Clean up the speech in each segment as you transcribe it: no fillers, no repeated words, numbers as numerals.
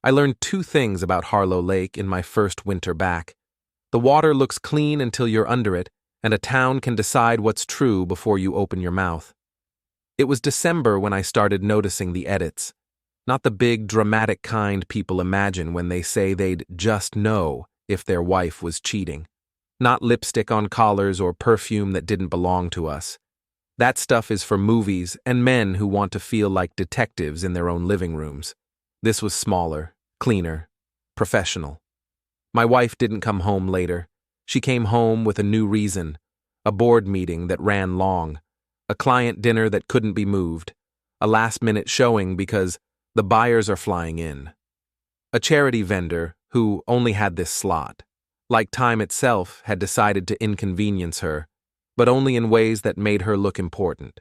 I learned two things about Harlow Lake in my first winter back. The water looks clean until you're under it, and a town can decide what's true before you open your mouth. It was December when I started noticing the edits. Not the big, dramatic kind people imagine when they say they'd just know if their wife was cheating. Not lipstick on collars or perfume that didn't belong to us. That stuff is for movies and men who want to feel like detectives in their own living rooms. This was smaller, cleaner, professional. My wife didn't come home later. She came home with a new reason, a board meeting that ran long, a client dinner that couldn't be moved, a last-minute showing because the buyers are flying in, a charity vendor who only had this slot, like time itself had decided to inconvenience her, but only in ways that made her look important.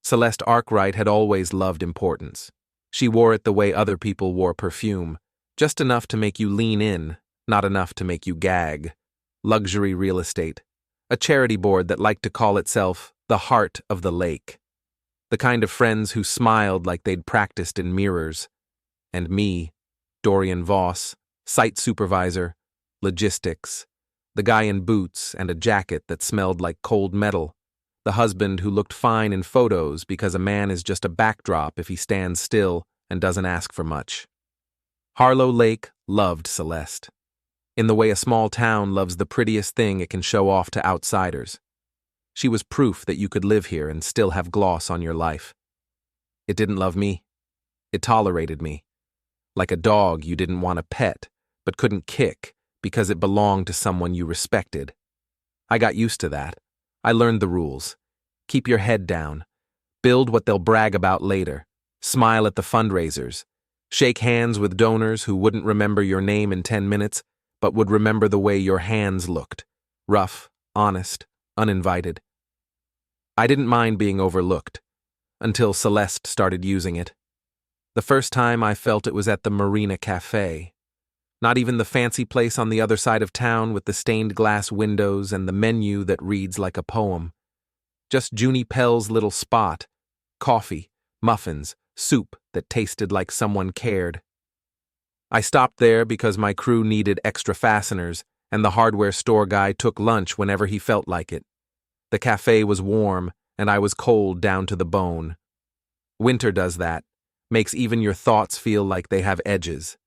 Celeste Arkwright had always loved importance. She wore it the way other people wore perfume, just enough to make you lean in, not enough to make you gag. Luxury real estate. A charity board that liked to call itself the heart of the lake. The kind of friends who smiled like they'd practiced in mirrors. And me, Dorian Voss, site supervisor, logistics, the guy in boots and a jacket that smelled like cold metal, the husband who looked fine in photos because a man is just a backdrop if he stands still and doesn't ask for much. Harlow Lake loved Celeste, in the way a small town loves the prettiest thing it can show off to outsiders. She was proof that you could live here and still have gloss on your life. It didn't love me. It tolerated me. Like a dog you didn't want to pet, but couldn't kick because it belonged to someone you respected. I got used to that. I learned the rules. Keep your head down. Build what they'll brag about later. Smile at the fundraisers. Shake hands with donors who wouldn't remember your name in 10 minutes, but would remember the way your hands looked. Rough, honest, uninvited. I didn't mind being overlooked, until Celeste started using it. The first time I felt it was at the Marina Café. Not even the fancy place on the other side of town with the stained glass windows and the menu that reads like a poem. Just Junie Pell's little spot. Coffee, muffins, soup that tasted like someone cared. I stopped there because my crew needed extra fasteners, and the hardware store guy took lunch whenever he felt like it. The cafe was warm, and I was cold down to the bone. Winter does that, makes even your thoughts feel like they have edges.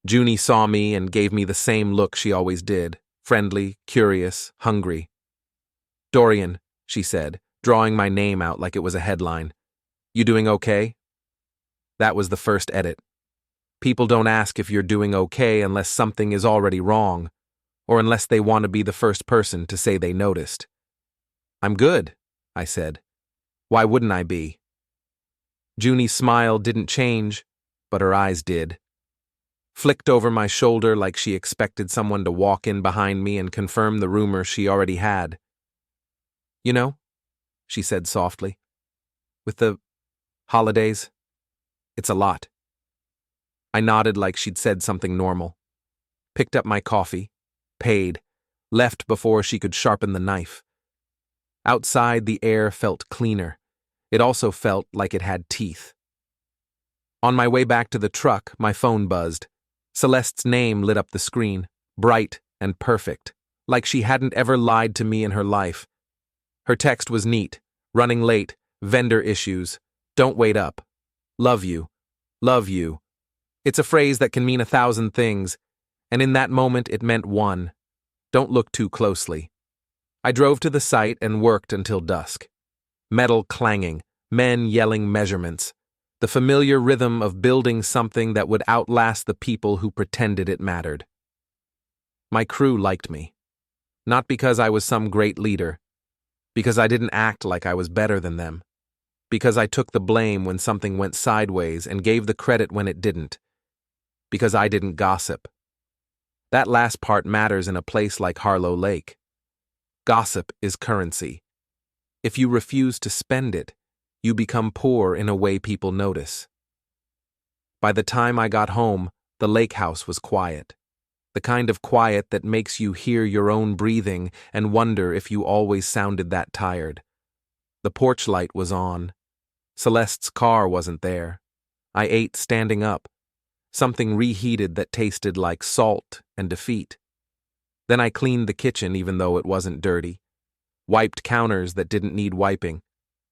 Junie saw me and gave me the same look she always did, friendly, curious, hungry. "Dorian," she said, drawing my name out like it was a headline. "You doing okay?" That was the first edit. People don't ask if you're doing okay unless something is already wrong, or unless they want to be the first person to say they noticed. "I'm good," I said. "Why wouldn't I be?" Junie's smile didn't change, but her eyes did. Flicked over my shoulder like she expected someone to walk in behind me and confirm the rumor she already had. "You know," she said softly, "with the holidays, it's a lot." I nodded like she'd said something normal. Picked up my coffee, paid, left before she could sharpen the knife. Outside, the air felt cleaner. It also felt like it had teeth. On my way back to the truck, my phone buzzed. Celeste's name lit up the screen, bright and perfect, like she hadn't ever lied to me in her life. Her text was neat, running late, vendor issues, don't wait up, love you, love you. It's a phrase that can mean 1,000 things, and in that moment it meant one. Don't look too closely. I drove to the site and worked until dusk. Metal clanging, men yelling measurements. The familiar rhythm of building something that would outlast the people who pretended it mattered. My crew liked me. Not because I was some great leader. Because I didn't act like I was better than them. Because I took the blame when something went sideways and gave the credit when it didn't. Because I didn't gossip. That last part matters in a place like Harlow Lake. Gossip is currency. If you refuse to spend it, you become poor in a way people notice. By the time I got home, the lake house was quiet. The kind of quiet that makes you hear your own breathing and wonder if you always sounded that tired. The porch light was on. Celeste's car wasn't there. I ate standing up. something reheated that tasted like salt and defeat. Then I cleaned the kitchen even though it wasn't dirty, wiped counters that didn't need wiping,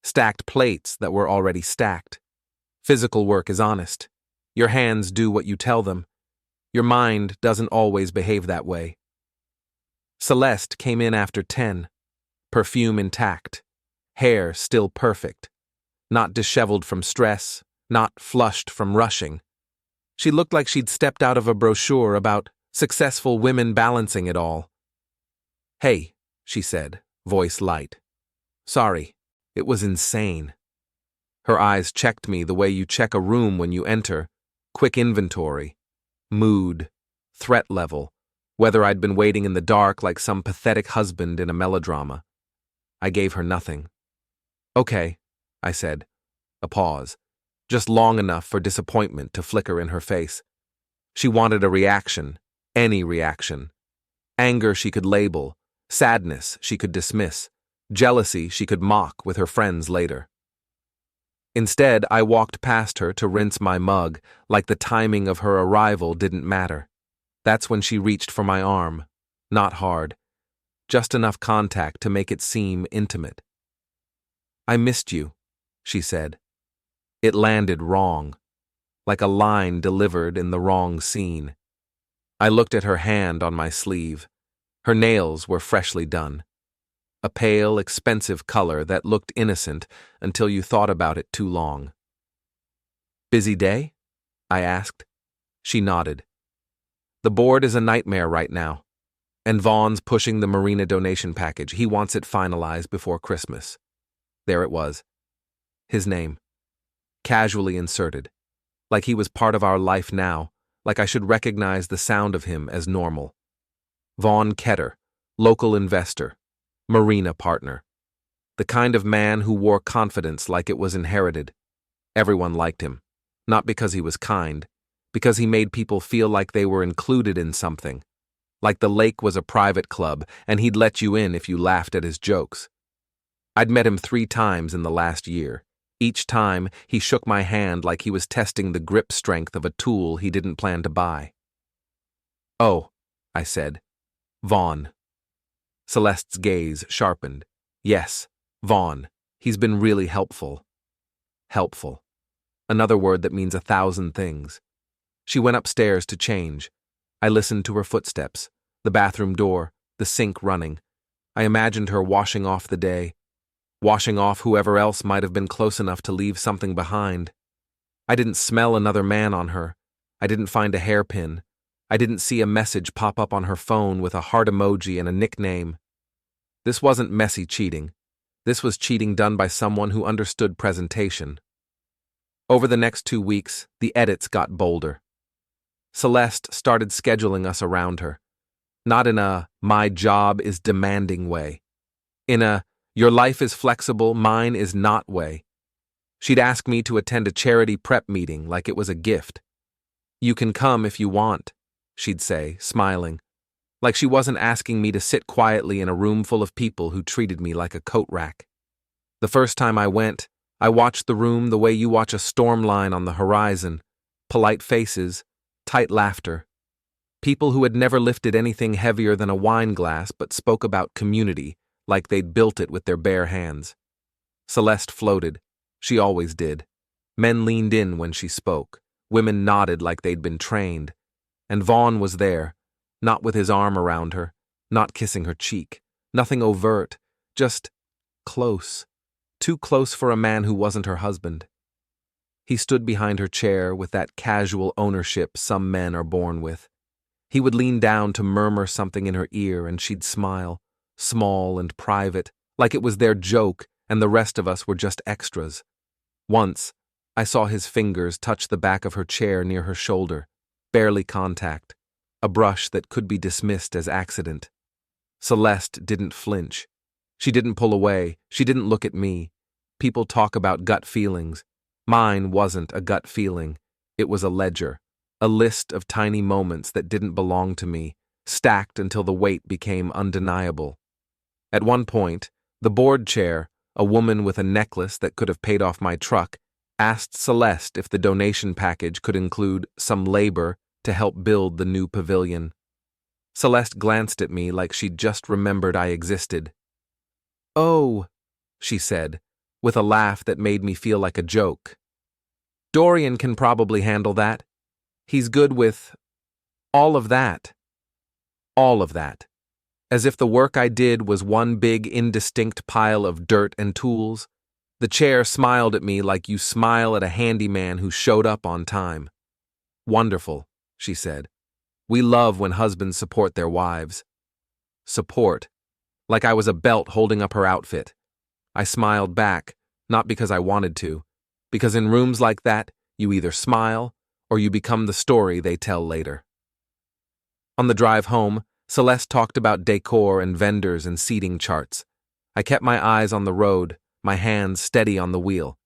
stacked plates that were already stacked. Physical work is honest. Your hands do what you tell them. Your mind doesn't always behave that way. Celeste came in after 10, perfume intact, hair still perfect, not disheveled from stress, not flushed from rushing. She looked like she'd stepped out of a brochure about successful women balancing it all. "Hey," she said, voice light. "Sorry, it was insane." Her eyes checked me the way you check a room when you enter, quick inventory, mood, threat level, whether I'd been waiting in the dark like some pathetic husband in a melodrama. I gave her nothing. "Okay," I said. A pause, just long enough for disappointment to flicker in her face. She wanted a reaction, any reaction. Anger she could label, sadness she could dismiss, jealousy she could mock with her friends later. Instead, I walked past her to rinse my mug like the timing of her arrival didn't matter. That's when she reached for my arm, not hard, just enough contact to make it seem intimate. "I missed you," she said. It landed wrong, like a line delivered in the wrong scene. I looked at her hand on my sleeve. Her nails were freshly done. A pale, expensive color that looked innocent until you thought about it too long. "Busy day?" I asked. She nodded. "The board is a nightmare right now. And Vaughn's pushing the marina donation package. He wants it finalized before Christmas." There it was. His name. Casually inserted. Like he was part of our life now. Like I should recognize the sound of him as normal. Vaughn Ketter, local investor, marina partner. The kind of man who wore confidence like it was inherited. Everyone liked him. Not because he was kind. Because he made people feel like they were included in something. Like the lake was a private club, and he'd let you in if you laughed at his jokes. I'd met him 3 times in the last year. Each time, he shook my hand like he was testing the grip strength of a tool he didn't plan to buy. "Oh," I said. "Vaughn." Celeste's gaze sharpened. "Yes, Vaughn. He's been really helpful." Helpful. Another word that means 1,000 things. She went upstairs to change. I listened to her footsteps, the bathroom door, the sink running. I imagined her washing off the day, washing off whoever else might have been close enough to leave something behind. I didn't smell another man on her. I didn't find a hairpin. I didn't see a message pop up on her phone with a heart emoji and a nickname. This wasn't messy cheating. This was cheating done by someone who understood presentation. Over the next 2 weeks, the edits got bolder. Celeste started scheduling us around her. Not in a "my job is demanding" way. In a "your life is flexible, mine is not" way. She'd ask me to attend a charity prep meeting like it was a gift. "You can come if you want," she'd say, smiling. Like she wasn't asking me to sit quietly in a room full of people who treated me like a coat rack. The first time I went, I watched the room the way you watch a storm line on the horizon. Polite faces, tight laughter. People who had never lifted anything heavier than a wine glass but spoke about community like they'd built it with their bare hands. Celeste floated. She always did. Men leaned in when she spoke. Women nodded like they'd been trained. And Vaughn was there, not with his arm around her, not kissing her cheek, nothing overt, just close. Too close for a man who wasn't her husband. He stood behind her chair with that casual ownership some men are born with. He would lean down to murmur something in her ear and she'd smile, small and private, like it was their joke and the rest of us were just extras. Once, I saw his fingers touch the back of her chair near her shoulder, barely contact, a brush that could be dismissed as accident. Celeste didn't flinch. She didn't pull away. She didn't look at me. People talk about gut feelings. Mine wasn't a gut feeling. It was a ledger, a list of tiny moments that didn't belong to me, stacked until the weight became undeniable. At one point, the board chair, a woman with a necklace that could have paid off my truck, Asked Celeste if the donation package could include some labor to help build the new pavilion. Celeste glanced at me like she'd just remembered I existed. "Oh," she said, with a laugh that made me feel like a joke. "Dorian can probably handle that. He's good with all of that." All of that. As if the work I did was one big indistinct pile of dirt and tools. The chair smiled at me like you smile at a handyman who showed up on time. "Wonderful," she said. "We love when husbands support their wives." Support. Like I was a belt holding up her outfit. I smiled back, not because I wanted to, because in rooms like that, you either smile or you become the story they tell later. On the drive home, Celeste talked about decor and vendors and seating charts. I kept my eyes on the road, my hands steady on the wheel.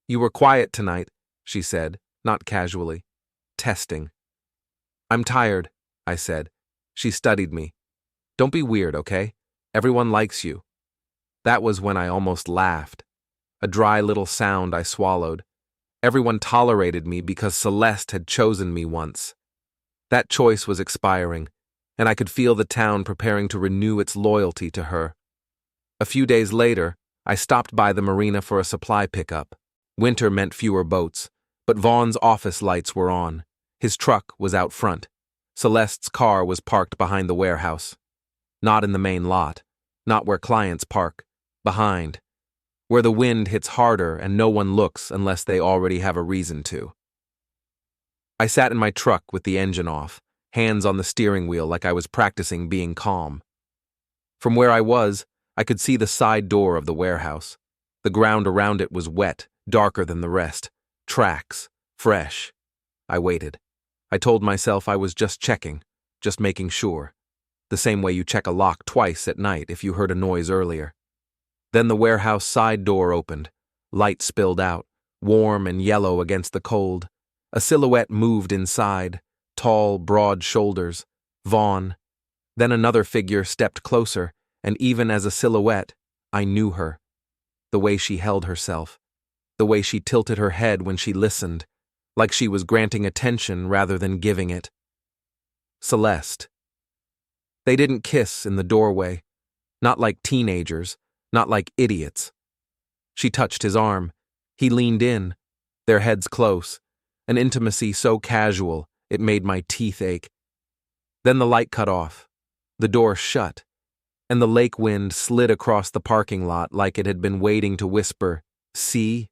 "You were quiet tonight," she said, not casually. Testing. "I'm tired," I said. She studied me. "Don't be weird, okay? Everyone likes you." That was when I almost laughed. A dry little sound I swallowed. Everyone tolerated me because Celeste had chosen me once. That choice was expiring, and I could feel the town preparing to renew its loyalty to her. A few days later, I stopped by the marina for a supply pickup. Winter meant fewer boats, but Vaughn's office lights were on. His truck was out front. Celeste's car was parked behind the warehouse. Not in the main lot, not where clients park, behind, where the wind hits harder and no one looks unless they already have a reason to. I sat in my truck with the engine off, hands on the steering wheel like I was practicing being calm. From where I was, I could see the side door of the warehouse. The ground around it was wet, darker than the rest. Tracks, fresh. I waited. I told myself I was just checking, just making sure. The same way you check a lock twice at night if you heard a noise earlier. Then the warehouse side door opened. Light spilled out, warm and yellow against the cold. A silhouette moved inside, tall, broad shoulders. Vaughn. Then another figure stepped closer, and even as a silhouette, I knew her. The way she held herself. The way she tilted her head when she listened, like she was granting attention rather than giving it. Celeste. They didn't kiss in the doorway. Not like teenagers, not like idiots. She touched his arm. He leaned in, their heads close, an intimacy so casual it made my teeth ache. Then the light cut off, the door shut, and the lake wind slid across the parking lot like it had been waiting to whisper, "See?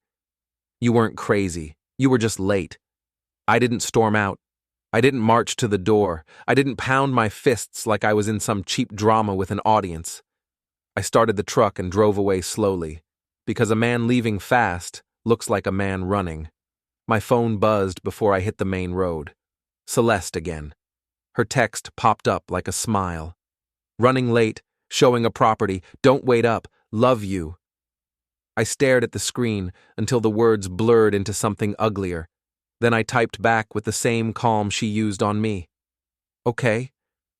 You weren't crazy. You were just late." I didn't storm out. I didn't march to the door. I didn't pound my fists like I was in some cheap drama with an audience. I started the truck and drove away slowly, because a man leaving fast looks like a man running. My phone buzzed before I hit the main road. Celeste again. Her text popped up like a smile. "Running late, showing a property, don't wait up, love you." I stared at the screen until the words blurred into something uglier. Then I typed back with the same calm she used on me. "Okay,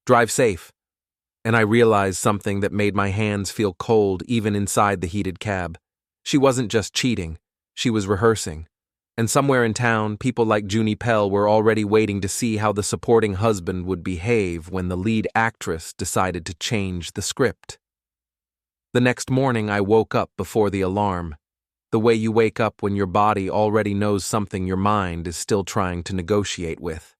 drive safe." And I realized something that made my hands feel cold even inside the heated cab. She wasn't just cheating, she was rehearsing. And somewhere in town, people like Junie Pell were already waiting to see how the supporting husband would behave when the lead actress decided to change the script. The next morning I woke up before the alarm. The way you wake up when your body already knows something your mind is still trying to negotiate with.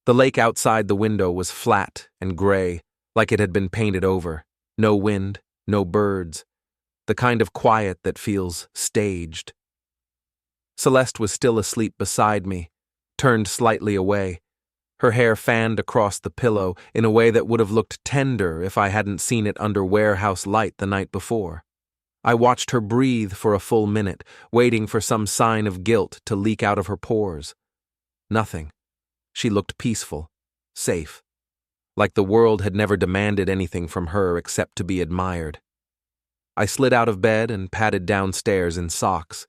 The lake outside the window was flat and gray, like it had been painted over. No wind, no birds. The kind of quiet that feels staged. Celeste was still asleep beside me, turned slightly away. Her hair fanned across the pillow in a way that would have looked tender if I hadn't seen it under warehouse light the night before. I watched her breathe for a full minute, waiting for some sign of guilt to leak out of her pores. Nothing. She looked peaceful, safe, like the world had never demanded anything from her except to be admired. I slid out of bed and padded downstairs in socks.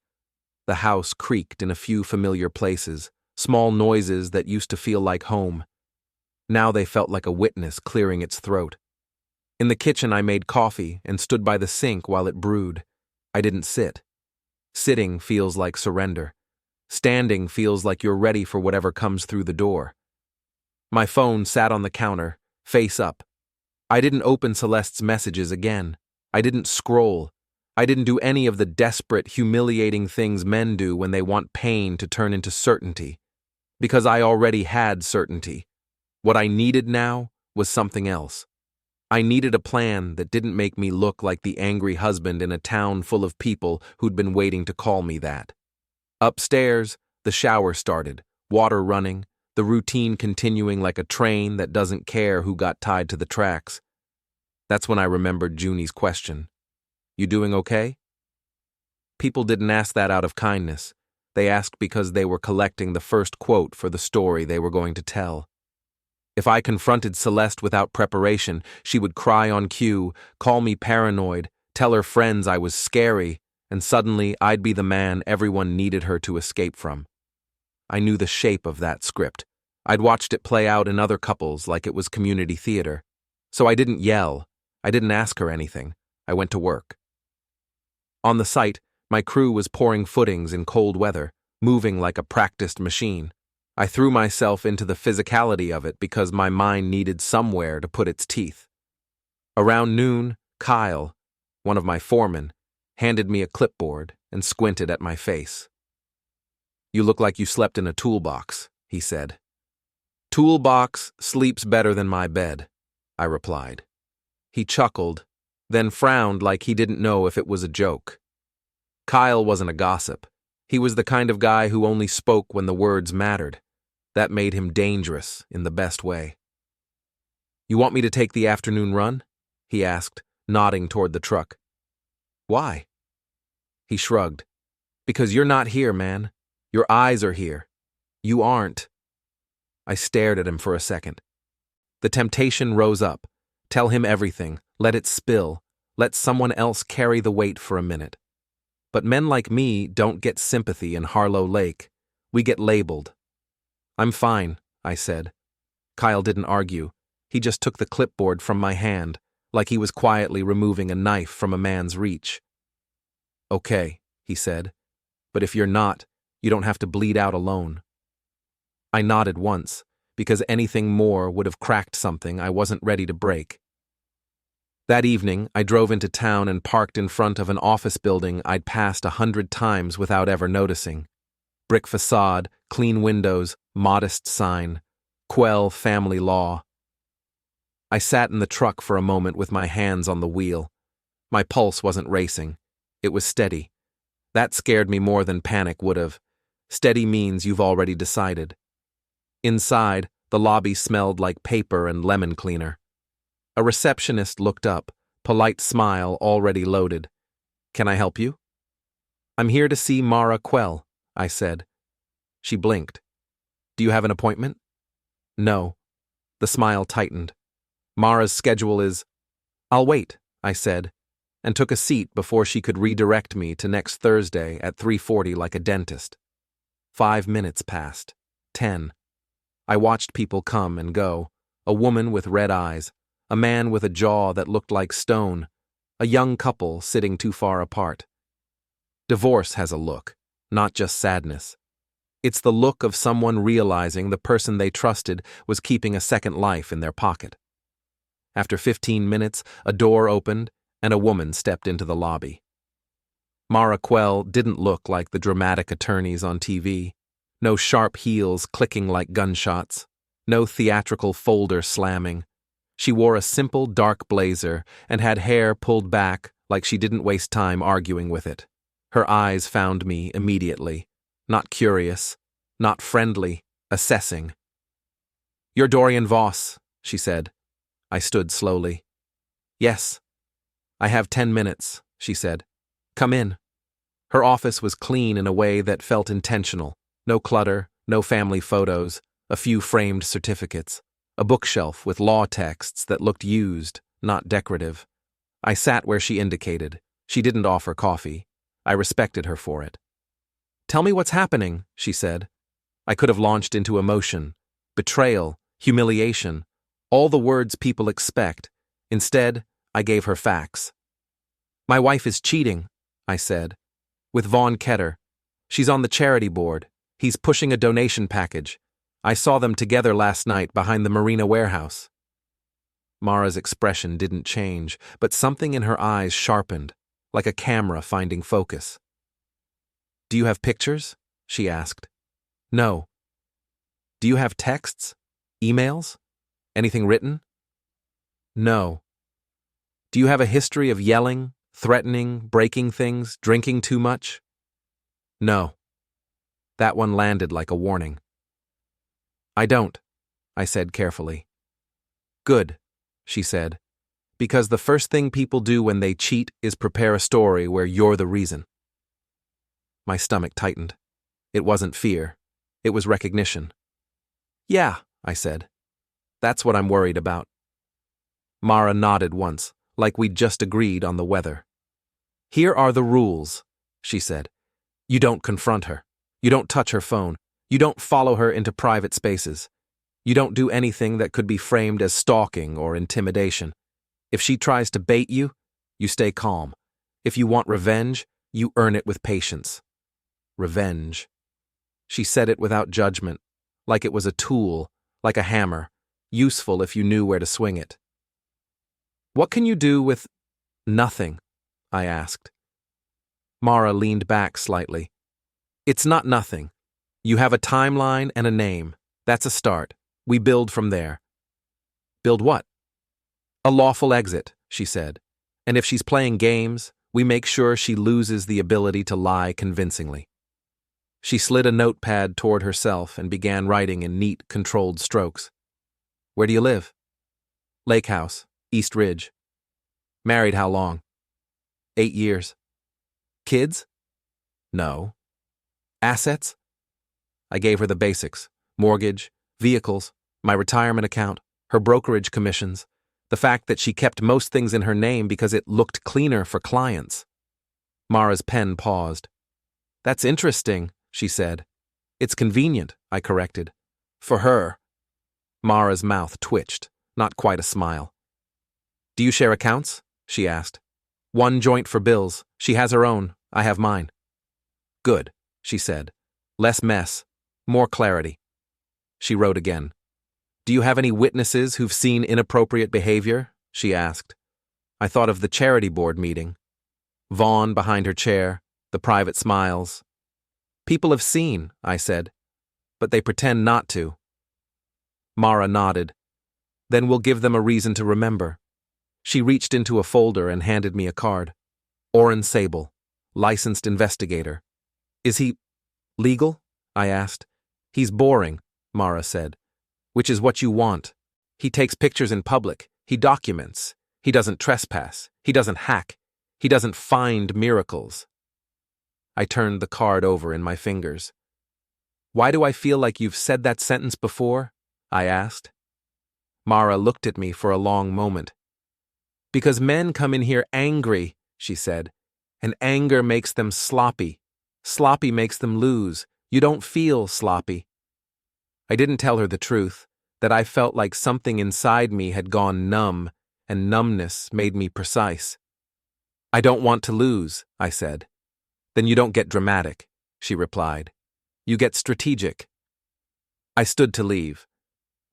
The house creaked in a few familiar places, small noises that used to feel like home. Now they felt like a witness clearing its throat. In the kitchen I made coffee and stood by the sink while it brewed. I didn't sit. Sitting feels like surrender. Standing feels like you're ready for whatever comes through the door. My phone sat on the counter, face up. I didn't open Celeste's messages again. I didn't scroll. I didn't do any of the desperate, humiliating things men do when they want pain to turn into certainty. Because I already had certainty. What I needed now was something else. I needed a plan that didn't make me look like the angry husband in a town full of people who'd been waiting to call me that. Upstairs, the shower started, water running, the routine continuing like a train that doesn't care who got tied to the tracks. That's when I remembered Junie's question. You doing okay? People didn't ask that out of kindness. They asked because they were collecting the first quote for the story they were going to tell. If I confronted Celeste without preparation, she would cry on cue, call me paranoid, tell her friends I was scary, and suddenly I'd be the man everyone needed her to escape from. I knew the shape of that script. I'd watched it play out in other couples like it was community theater. So I didn't yell. I didn't ask her anything. I went to work. On the site, my crew was pouring footings in cold weather, moving like a practiced machine. I threw myself into the physicality of it because my mind needed somewhere to put its teeth. Around noon, Kyle, one of my foremen, handed me a clipboard and squinted at my face. You look like you slept in a toolbox, he said. Toolbox sleeps better than my bed, I replied. He chuckled, then frowned like he didn't know if it was a joke. Kyle wasn't a gossip. He was the kind of guy who only spoke when the words mattered. That made him dangerous in the best way. You want me to take the afternoon run? He asked, nodding toward the truck. Why? He shrugged. Because you're not here, man. Your eyes are here. You aren't. I stared at him for a second. The temptation rose up. Tell him everything. Let it spill. Let someone else carry the weight for a minute. But men like me don't get sympathy in Harlow Lake. We get labeled. I'm fine, I said. Kyle didn't argue. He just took the clipboard from my hand, like he was quietly removing a knife from a man's reach. Okay, he said. But if you're not, you don't have to bleed out alone. I nodded once, because anything more would have cracked something I wasn't ready to break. That evening, I drove into town and parked in front of an office building I'd passed 100 times without ever noticing. Brick facade, clean windows, modest sign, Quell family law. I sat in the truck for a moment with my hands on the wheel. My pulse wasn't racing. It was steady. That scared me more than panic would have. Steady means you've already decided. Inside, the lobby smelled like paper and lemon cleaner. A receptionist looked up, polite smile already loaded. Can I help you? I'm here to see Mara Quell, I said. She blinked. Do you have an appointment? No. The smile tightened. Mara's schedule is... I'll wait, I said, and took a seat before she could redirect me to next Thursday at 3:40 like a dentist. 5 minutes passed. 10. I watched people come and go. A woman with red eyes. A man with a jaw that looked like stone. A young couple sitting too far apart. Divorce has a look, not just sadness. It's the look of someone realizing the person they trusted was keeping a second life in their pocket. After 15 minutes, a door opened and a woman stepped into the lobby. Mara Quell didn't look like the dramatic attorneys on TV. No sharp heels clicking like gunshots. No theatrical folder slamming. She wore a simple dark blazer and had hair pulled back like she didn't waste time arguing with it. Her eyes found me immediately. Not curious, not friendly, assessing. You're Dorian Voss, she said. I stood slowly. Yes. I have 10 minutes, she said. Come in. Her office was clean in a way that felt intentional. No clutter, no family photos, a few framed certificates. A bookshelf with law texts that looked used, not decorative. I sat where she indicated. She didn't offer coffee. I respected her for it. Tell me what's happening, she said. I could have launched into emotion, betrayal, humiliation, all the words people expect. Instead, I gave her facts. My wife is cheating, I said. With Vaughn Ketter. She's on the charity board. He's pushing a donation package. I saw them together last night behind the Marina warehouse. Mara's expression didn't change, but something in her eyes sharpened, like a camera finding focus. Do you have pictures? She asked. No. Do you have texts? Emails? Anything written? No. Do you have a history of yelling, threatening, breaking things, drinking too much? No. That one landed like a warning. I don't, I said carefully. Good, she said, because the first thing people do when they cheat is prepare a story where you're the reason. My stomach tightened. It wasn't fear. It was recognition. Yeah, I said. That's what I'm worried about. Mara nodded once, like we'd just agreed on the weather. Here are the rules, she said. You don't confront her. You don't touch her phone. You don't follow her into private spaces. You don't do anything that could be framed as stalking or intimidation. If she tries to bait you, you stay calm. If you want revenge, you earn it with patience. Revenge. She said it without judgment, like it was a tool, like a hammer, useful if you knew where to swing it. What can you do with nothing? I asked. Mara leaned back slightly. It's not nothing. You have a timeline and a name. That's a start. We build from there. Build what? A lawful exit, she said. And if she's playing games, we make sure she loses the ability to lie convincingly. She slid a notepad toward herself and began writing in neat, controlled strokes. Where do you live? Lake House, East Ridge. Married how long? 8 years. Kids? No. Assets? I gave her the basics. Mortgage, vehicles, my retirement account, her brokerage commissions, the fact that she kept most things in her name because it looked cleaner for clients. Mara's pen paused. That's interesting, she said. It's convenient, I corrected. For her. Mara's mouth twitched, not quite a smile. Do you share accounts? She asked. One joint for bills. She has her own. I have mine. Good, she said. Less mess. More clarity. She wrote again. Do you have any witnesses who've seen inappropriate behavior? She asked. I thought of the charity board meeting. Vaughn behind her chair, the private smiles. People have seen, I said, but they pretend not to. Mara nodded. Then we'll give them a reason to remember. She reached into a folder and handed me a card. Oren Sable, licensed investigator. Is he legal? I asked. He's boring, Mara said. Which is what you want. He takes pictures in public. He documents. He doesn't trespass. He doesn't hack. He doesn't find miracles. I turned the card over in my fingers. Why do I feel like you've said that sentence before? I asked. Mara looked at me for a long moment. Because men come in here angry, she said, and anger makes them sloppy. Sloppy makes them lose. You don't feel sloppy. I didn't tell her the truth, that I felt like something inside me had gone numb, and numbness made me precise. I don't want to lose, I said. Then you don't get dramatic, she replied. You get strategic. I stood to leave.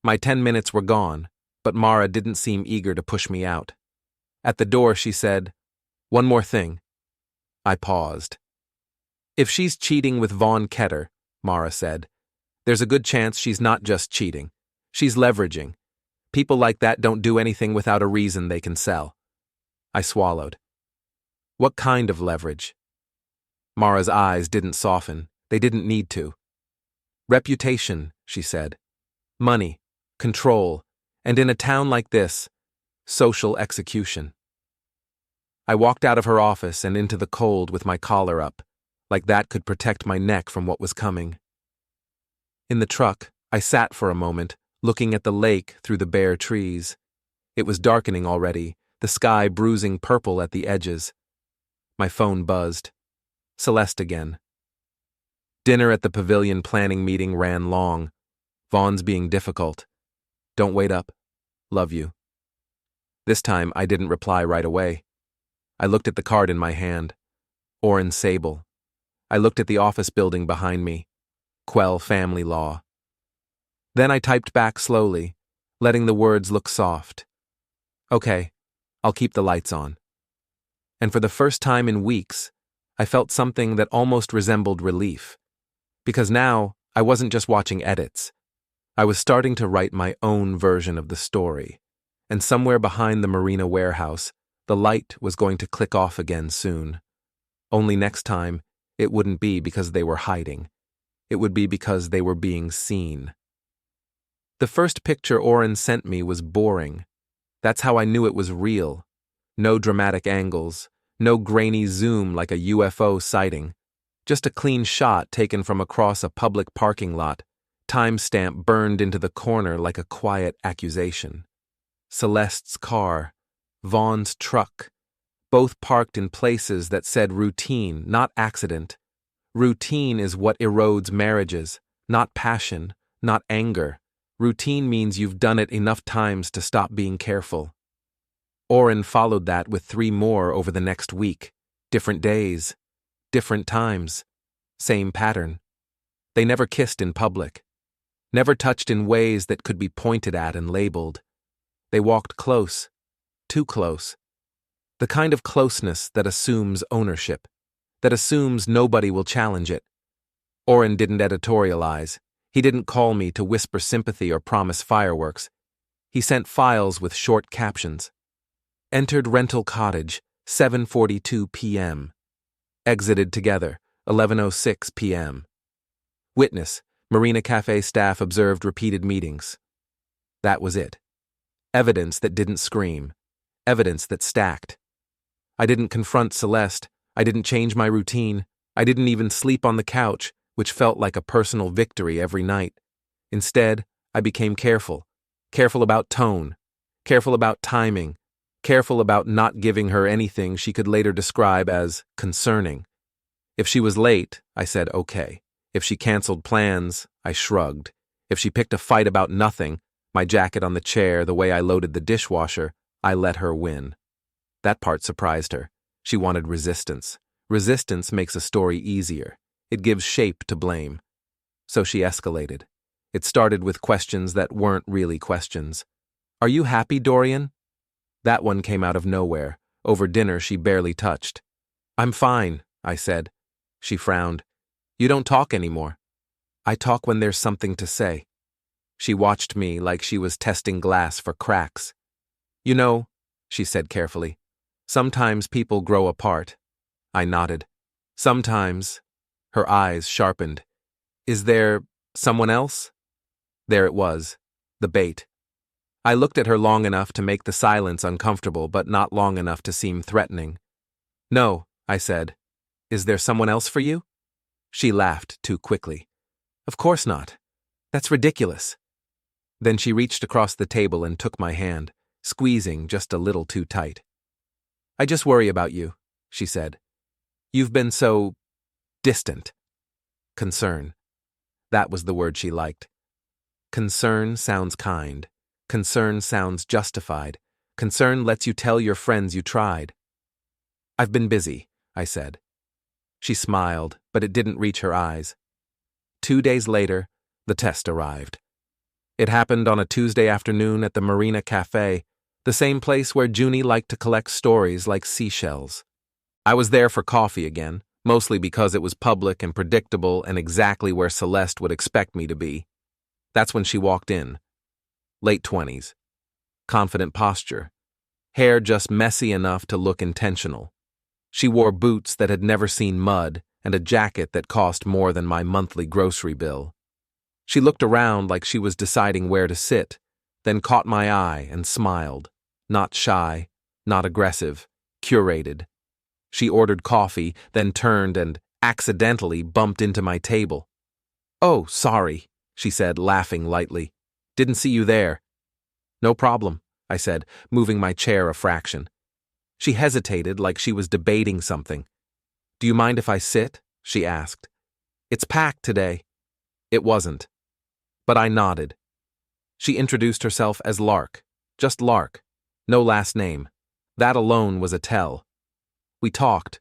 My 10 minutes were gone, but Mara didn't seem eager to push me out. At the door, she said, One more thing. I paused. If she's cheating with Vaughn Ketter, Mara said, there's a good chance she's not just cheating. She's leveraging. People like that don't do anything without a reason they can sell. I swallowed. What kind of leverage? Mara's eyes didn't soften. They didn't need to. Reputation, she said. Money, control, and in a town like this, social execution. I walked out of her office and into the cold with my collar up, like that could protect my neck from what was coming. In the truck, I sat for a moment, looking at the lake through the bare trees. It was darkening already, the sky bruising purple at the edges. My phone buzzed. Celeste again. Dinner at the pavilion planning meeting ran long. Vaughn's being difficult. Don't wait up. Love you. This time I didn't reply right away. I looked at the card in my hand. Oren Sable, I looked at the office building behind me. Quell family law. Then I typed back slowly, letting the words look soft. Okay, I'll keep the lights on. And for the first time in weeks, I felt something that almost resembled relief. Because now, I wasn't just watching edits. I was starting to write my own version of the story. And somewhere behind the marina warehouse, the light was going to click off again soon. Only next time, it wouldn't be because they were hiding. It would be because they were being seen. The first picture Oren sent me was boring. That's how I knew it was real. No dramatic angles, no grainy zoom like a UFO sighting. Just a clean shot taken from across a public parking lot, timestamp burned into the corner like a quiet accusation. Celeste's car, Vaughn's truck, both parked in places that said routine, not accident. Routine is what erodes marriages, not passion, not anger. Routine means you've done it enough times to stop being careful. Oren followed that with 3 more over the next week. Different days, different times, same pattern. They never kissed in public, never touched in ways that could be pointed at and labeled. They walked close, too close. The kind of closeness that assumes ownership, that assumes nobody will challenge it. Oren didn't editorialize. He didn't call me to whisper sympathy or promise fireworks. He sent files with short captions. Entered rental cottage, 7:42 p.m. Exited together, 11:06 p.m. Witness, Marina Cafe staff observed repeated meetings. That was it. Evidence that didn't scream. Evidence that stacked. I didn't confront Celeste. I didn't change my routine. I didn't even sleep on the couch, which felt like a personal victory every night. Instead, I became careful. Careful about tone. Careful about timing. Careful about not giving her anything she could later describe as concerning. If she was late, I said okay. If she canceled plans, I shrugged. If she picked a fight about nothing, my jacket on the chair, the way I loaded the dishwasher, I let her win. That part surprised her. She wanted resistance. Resistance makes a story easier. It gives shape to blame. So she escalated. It started with questions that weren't really questions. Are you happy, Dorian? That one came out of nowhere. Over dinner, she barely touched. I'm fine, I said. She frowned. You don't talk anymore. I talk when there's something to say. She watched me like she was testing glass for cracks. You know, she said carefully, sometimes people grow apart. I nodded. Sometimes. Her eyes sharpened. Is there someone else? There it was, the bait. I looked at her long enough to make the silence uncomfortable, but not long enough to seem threatening. No, I said. Is there someone else for you? She laughed too quickly. Of course not. That's ridiculous. Then she reached across the table and took my hand, squeezing just a little too tight. I just worry about you, she said. You've been so distant. Concern. That was the word she liked. Concern sounds kind. Concern sounds justified. Concern lets you tell your friends you tried. I've been busy, I said. She smiled, but it didn't reach her eyes. 2 days later, the test arrived. It happened on a Tuesday afternoon at the Marina Cafe, the same place where Junie liked to collect stories like seashells. I was there for coffee again, mostly because it was public and predictable and exactly where Celeste would expect me to be. That's when she walked in. Late 20s. Confident posture. Hair just messy enough to look intentional. She wore boots that had never seen mud and a jacket that cost more than my monthly grocery bill. She looked around like she was deciding where to sit, then caught my eye and smiled. Not shy, not aggressive, curated. She ordered coffee, then turned and accidentally bumped into my table. Oh, sorry, she said, laughing lightly. Didn't see you there. No problem, I said, moving my chair a fraction. She hesitated like she was debating something. Do you mind if I sit? She asked. It's packed today. It wasn't. But I nodded. She introduced herself as Lark. Just Lark. No last name. That alone was a tell. We talked.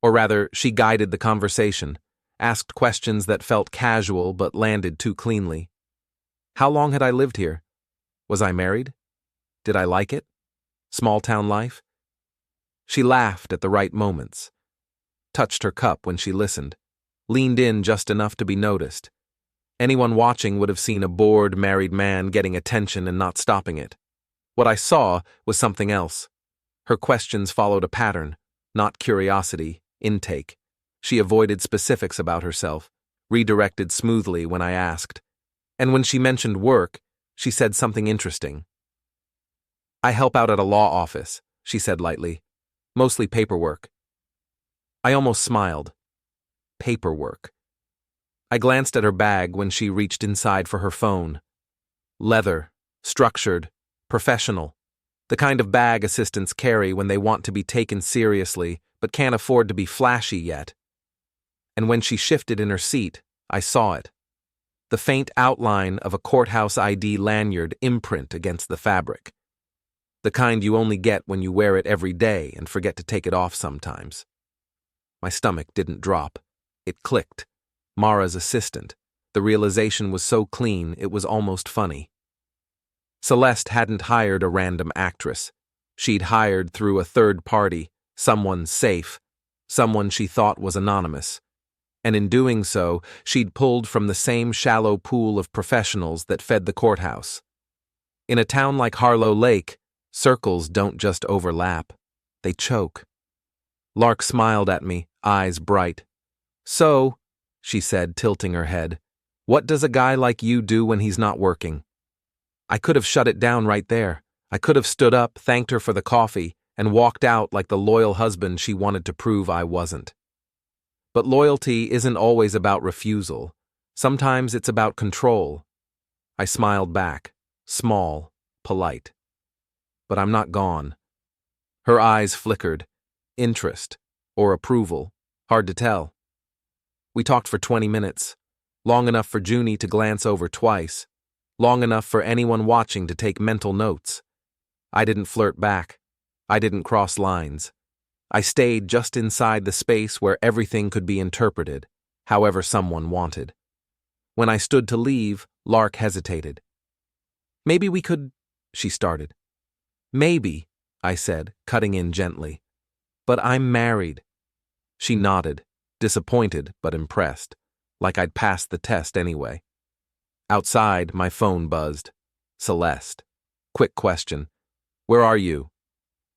Or rather, she guided the conversation, asked questions that felt casual but landed too cleanly. How long had I lived here? Was I married? Did I like it? Small town life? She laughed at the right moments, touched her cup when she listened, leaned in just enough to be noticed. Anyone watching would have seen a bored, married man getting attention and not stopping it. What I saw was something else. Her questions followed a pattern, not curiosity, intake. She avoided specifics about herself, redirected smoothly when I asked. And when she mentioned work, she said something interesting. I help out at a law office, she said lightly. Mostly paperwork. I almost smiled. Paperwork. I glanced at her bag when she reached inside for her phone. Leather, structured, professional. The kind of bag assistants carry when they want to be taken seriously but can't afford to be flashy yet. And when she shifted in her seat, I saw it. The faint outline of a courthouse ID lanyard imprint against the fabric. The kind you only get when you wear it every day and forget to take it off sometimes. My stomach didn't drop. It clicked. Mara's assistant. The realization was so clean it was almost funny. Celeste hadn't hired a random actress. She'd hired through a third party, someone safe, someone she thought was anonymous. And in doing so, she'd pulled from the same shallow pool of professionals that fed the courthouse. In a town like Harlow Lake, circles don't just overlap, they choke. Lark smiled at me, eyes bright. So, she said, tilting her head, what does a guy like you do when he's not working? I could have shut it down right there. I could have stood up, thanked her for the coffee, and walked out like the loyal husband she wanted to prove I wasn't. But loyalty isn't always about refusal. Sometimes it's about control. I smiled back, small, polite. But I'm not gone. Her eyes flickered. Interest, or approval, hard to tell. We talked for 20 minutes, long enough for Junie to glance over twice, long enough for anyone watching to take mental notes. I didn't flirt back. I didn't cross lines. I stayed just inside the space where everything could be interpreted, however someone wanted. When I stood to leave, Lark hesitated. Maybe we could, she started. Maybe, I said, cutting in gently. But I'm married. She nodded, disappointed but impressed, like I'd passed the test anyway. Outside, my phone buzzed. Celeste. Quick question. Where are you?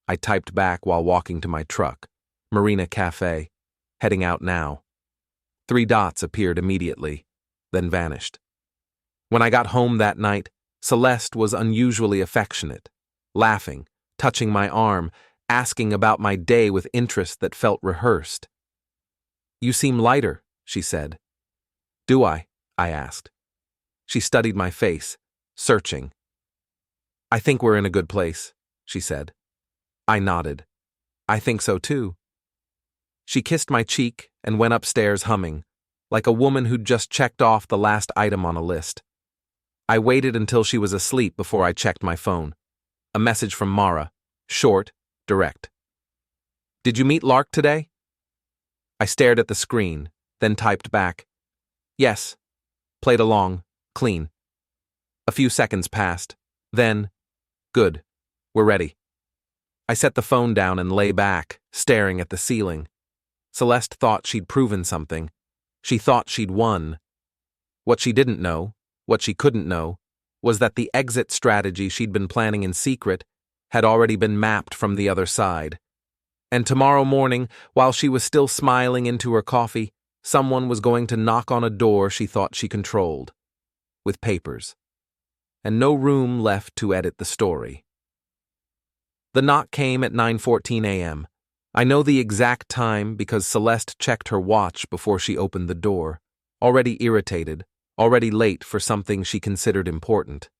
I typed back while walking to my truck. Marina Cafe. Heading out now. 3 dots appeared immediately, then vanished. When I got home that night, Celeste was unusually affectionate, laughing, touching my arm, asking about my day with interest that felt rehearsed. You seem lighter, she said. Do I? I asked. She studied my face, searching. I think we're in a good place, she said. I nodded. I think so too. She kissed my cheek and went upstairs humming, like a woman who'd just checked off the last item on a list. I waited until she was asleep before I checked my phone. A message from Mara, short, direct. Did you meet Lark today? I stared at the screen, then typed back. Yes. Played along, clean. A few seconds passed. Then, good. We're ready. I set the phone down and lay back, staring at the ceiling. Celeste thought she'd proven something. She thought she'd won. What she didn't know, what she couldn't know, was that the exit strategy she'd been planning in secret had already been mapped from the other side. And tomorrow morning, while she was still smiling into her coffee, someone was going to knock on a door she thought she controlled, with papers. And no room left to edit the story. The knock came at 9:14 a.m. I know the exact time because Celeste checked her watch before she opened the door, already irritated, already late for something she considered important.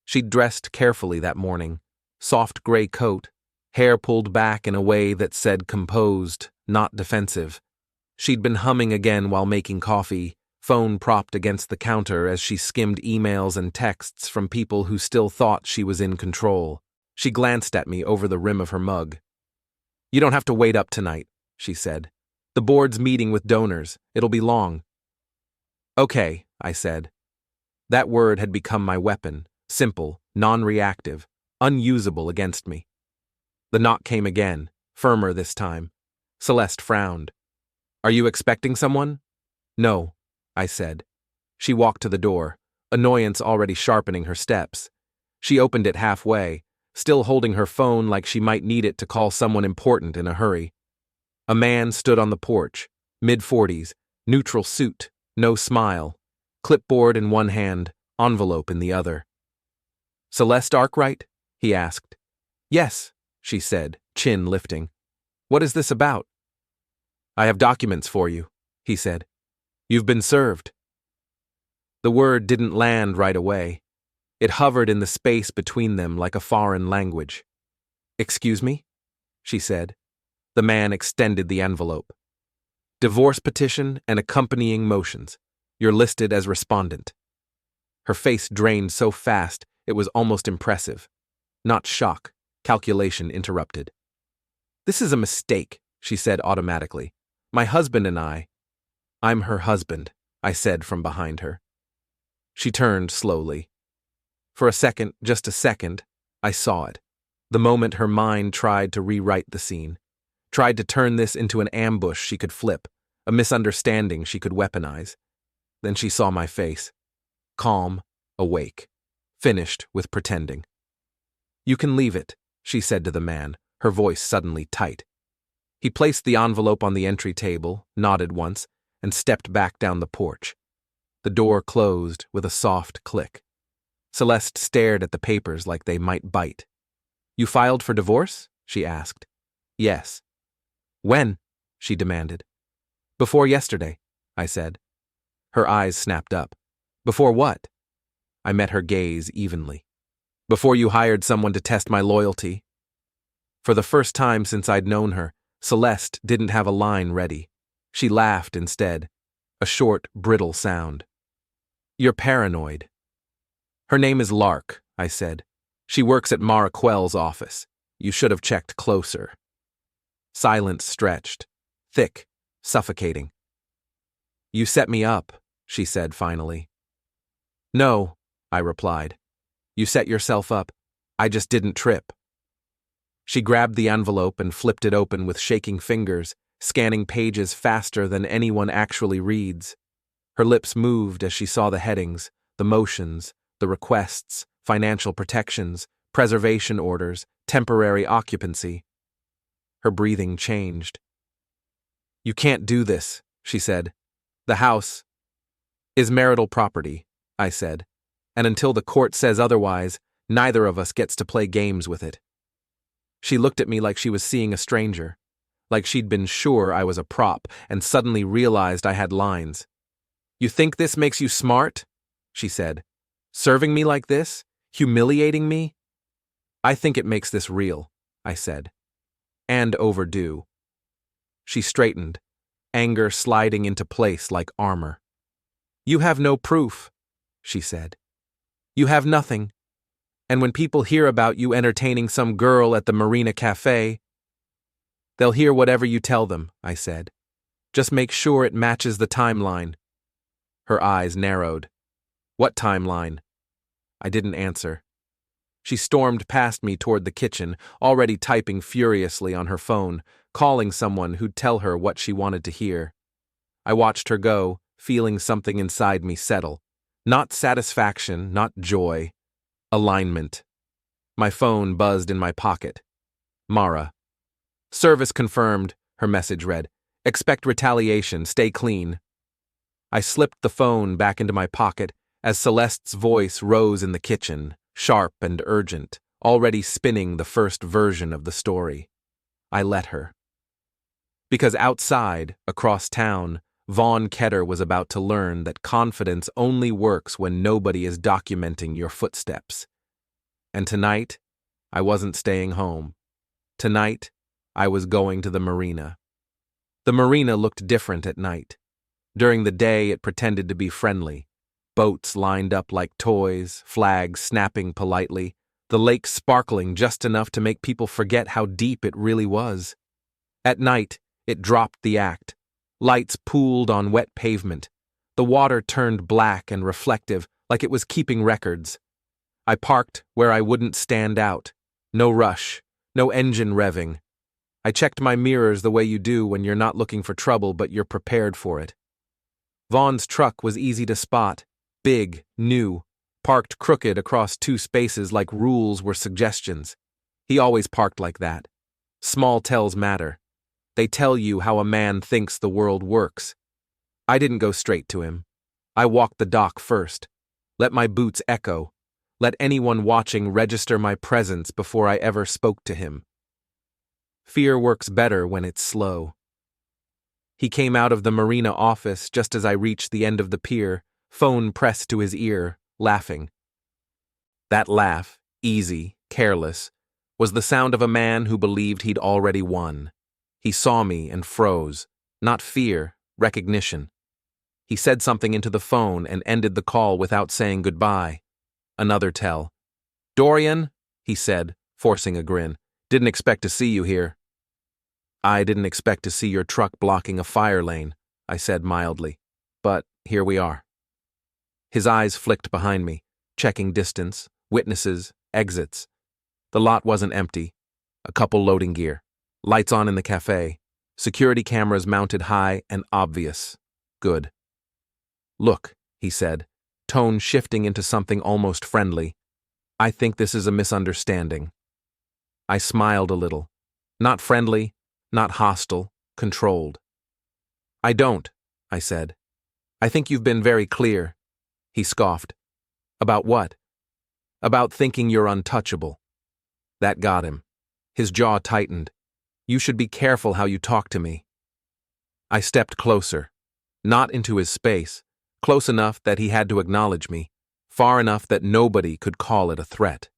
She'd dressed carefully that morning, soft gray coat, hair pulled back in a way that said composed, not defensive. She'd been humming again while making coffee, phone propped against the counter as she skimmed emails and texts from people who still thought she was in control. She glanced at me over the rim of her mug. You don't have to wait up tonight, she said. The board's meeting with donors. It'll be long. Okay, I said. That word had become my weapon, simple, non-reactive, unusable against me. The knock came again, firmer this time. Celeste frowned. Are you expecting someone? No, I said. She walked to the door, annoyance already sharpening her steps. She opened it halfway, still holding her phone like she might need it to call someone important in a hurry. A man stood on the porch, mid-40s, neutral suit, no smile, clipboard in one hand, envelope in the other. Celeste Arkwright? He asked. Yes, she said, chin lifting. What is this about? I have documents for you, he said. You've been served. The word didn't land right away. It hovered in the space between them like a foreign language. Excuse me? She said. The man extended the envelope. Divorce petition and accompanying motions. You're listed as respondent. Her face drained so fast it was almost impressive. Not shock, calculation interrupted. This is a mistake, she said automatically. My husband and I'm her husband, I said from behind her. She turned slowly. For a second, just a second, I saw it. The moment her mind tried to rewrite the scene. Tried to turn this into an ambush she could flip, a misunderstanding she could weaponize. Then she saw my face. Calm, awake, finished with pretending. You can leave it, she said to the man, her voice suddenly tight. He placed the envelope on the entry table, nodded once, and stepped back down the porch. The door closed with a soft click. Celeste stared at the papers like they might bite. You filed for divorce? She asked. Yes. When? She demanded. Before yesterday, I said. Her eyes snapped up. Before what? I met her gaze evenly. Before you hired someone to test my loyalty. For the first time since I'd known her, Celeste didn't have a line ready. She laughed instead, a short, brittle sound. You're paranoid. Her name is Lark, I said. She works at Mara Quell's office. You should have checked closer. Silence stretched, thick, suffocating. You set me up, she said finally. No, I replied. You set yourself up. I just didn't trip. She grabbed the envelope and flipped it open with shaking fingers, scanning pages faster than anyone actually reads. Her lips moved as she saw the headings, the motions, the requests, financial protections, preservation orders, temporary occupancy. Her breathing changed. You can't do this, she said. The house is marital property, I said, and until the court says otherwise, neither of us gets to play games with it. She looked at me like she was seeing a stranger, like she'd been sure I was a prop and suddenly realized I had lines. You think this makes you smart? She said. Serving me like this? Humiliating me? I think it makes this real, I said. And overdue. She straightened, anger sliding into place like armor. You have no proof, she said. You have nothing. And when people hear about you entertaining some girl at the Marina Cafe, they'll hear whatever you tell them, I said. Just make sure it matches the timeline. Her eyes narrowed. What timeline? I didn't answer. She stormed past me toward the kitchen, already typing furiously on her phone, calling someone who'd tell her what she wanted to hear. I watched her go, feeling something inside me settle. Not satisfaction, not joy. Alignment. My phone buzzed in my pocket. Mara. Service confirmed, her message read. Expect retaliation, stay clean. I slipped the phone back into my pocket as Celeste's voice rose in the kitchen, sharp and urgent, already spinning the first version of the story. I let her. Because outside, across town, Vaughn Ketter was about to learn that confidence only works when nobody is documenting your footsteps. And tonight, I wasn't staying home. Tonight, I was going to the marina. The marina looked different at night. During the day, it pretended to be friendly. Boats lined up like toys, flags snapping politely, the lake sparkling just enough to make people forget how deep it really was. At night, it dropped the act, Lights pooled on wet pavement. The water turned black and reflective, like it was keeping records. I parked where I wouldn't stand out. No rush, no engine revving. I checked my mirrors the way you do when you're not looking for trouble but you're prepared for it. Vaughn's truck was easy to spot, big, new, parked crooked across two spaces like rules were suggestions. He always parked like that. Small tells matter. They tell you how a man thinks the world works. I didn't go straight to him. I walked the dock first. Let my boots echo. Let anyone watching register my presence before I ever spoke to him. Fear works better when it's slow. He came out of the marina office just as I reached the end of the pier, phone pressed to his ear, laughing. That laugh, easy, careless, was the sound of a man who believed he'd already won. He saw me and froze. Not fear, recognition. He said something into the phone and ended the call without saying goodbye. Another tell. "Dorian," he said, forcing a grin. "Didn't expect to see you here." "I didn't expect to see your truck blocking a fire lane," I said mildly. "But here we are." His eyes flicked behind me, checking distance, witnesses, exits. The lot wasn't empty. A couple loading gear. Lights on in the cafe. Security cameras mounted high and obvious. Good. "Look," he said, tone shifting into something almost friendly. "I think this is a misunderstanding." I smiled a little. Not friendly, not hostile, controlled. "I don't," I said. "I think you've been very clear." He scoffed. "About what?" "About thinking you're untouchable." That got him. His jaw tightened. "You should be careful how you talk to me." I stepped closer. Not into his space, close enough that he had to acknowledge me, far enough that nobody could call it a threat.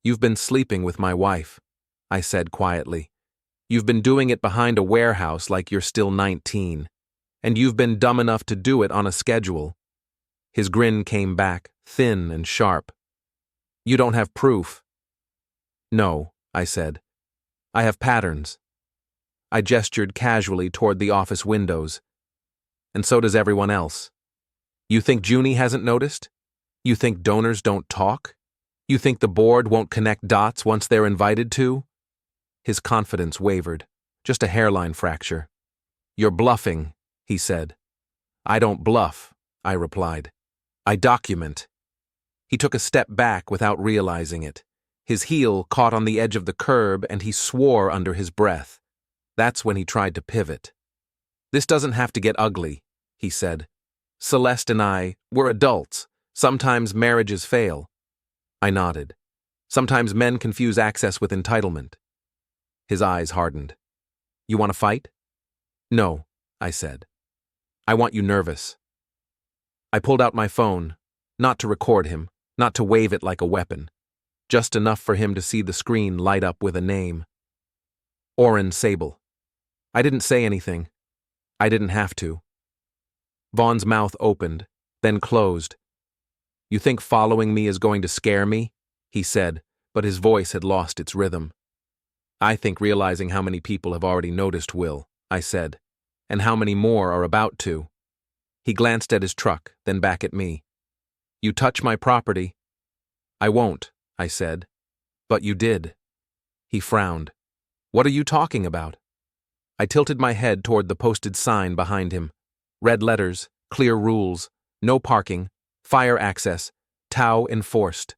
"You've been sleeping with my wife," I said quietly. "You've been doing it behind a warehouse like you're still 19. And you've been dumb enough to do it on a schedule." His grin came back, thin and sharp. "You don't have proof." "No," I said. "I have patterns." I gestured casually toward the office windows. "And so does everyone else. You think Junie hasn't noticed? You think donors don't talk? You think the board won't connect dots once they're invited to?" His confidence wavered, just a hairline fracture. "You're bluffing," he said. "I don't bluff," I replied. "I document." He took a step back without realizing it. His heel caught on the edge of the curb and he swore under his breath. That's when he tried to pivot. "This doesn't have to get ugly," he said. "Celeste and I, we're adults. Sometimes marriages fail." I nodded. "Sometimes men confuse access with entitlement." His eyes hardened. "You want to fight?" "No," I said. "I want you nervous." I pulled out my phone, not to record him, not to wave it like a weapon, just enough for him to see the screen light up with a name. Oren Sable. I didn't say anything. I didn't have to. Vaughn's mouth opened, then closed. "You think following me is going to scare me?" he said, but his voice had lost its rhythm. "I think realizing how many people have already noticed will," I said, "and how many more are about to." He glanced at his truck, then back at me. "You touch my property." "I won't," I said. "But you did." He frowned. "What are you talking about?" I tilted my head toward the posted sign behind him. Red letters, clear rules, no parking, fire access, Tau enforced.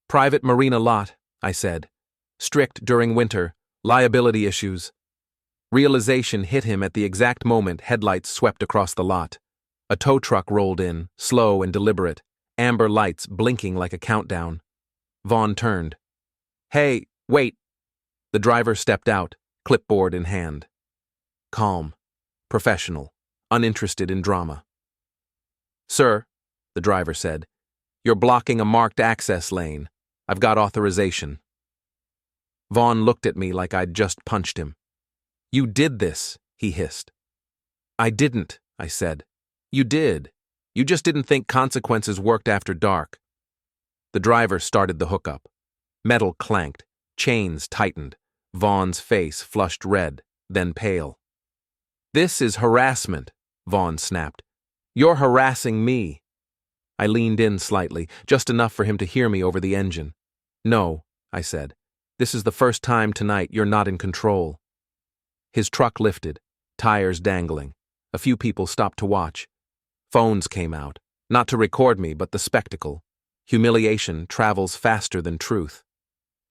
"Private marina lot," I said. "Strict during winter, liability issues." Realization hit him at the exact moment headlights swept across the lot. A tow truck rolled in, slow and deliberate, amber lights blinking like a countdown. Vaughn turned. "Hey, wait!" The driver stepped out, clipboard in hand. Calm, professional, uninterested in drama. "Sir," the driver said, "you're blocking a marked access lane. I've got authorization." Vaughn looked at me like I'd just punched him. "You did this," he hissed. "I didn't," I said. "You did. You just didn't think consequences worked after dark." The driver started the hookup. Metal clanked, chains tightened. Vaughn's face flushed red, then pale. "This is harassment," Vaughn snapped. "You're harassing me." I leaned in slightly, just enough for him to hear me over the engine. "No," I said. "This is the first time tonight you're not in control." His truck lifted, tires dangling. A few people stopped to watch. Phones came out, not to record me, but the spectacle. Humiliation travels faster than truth.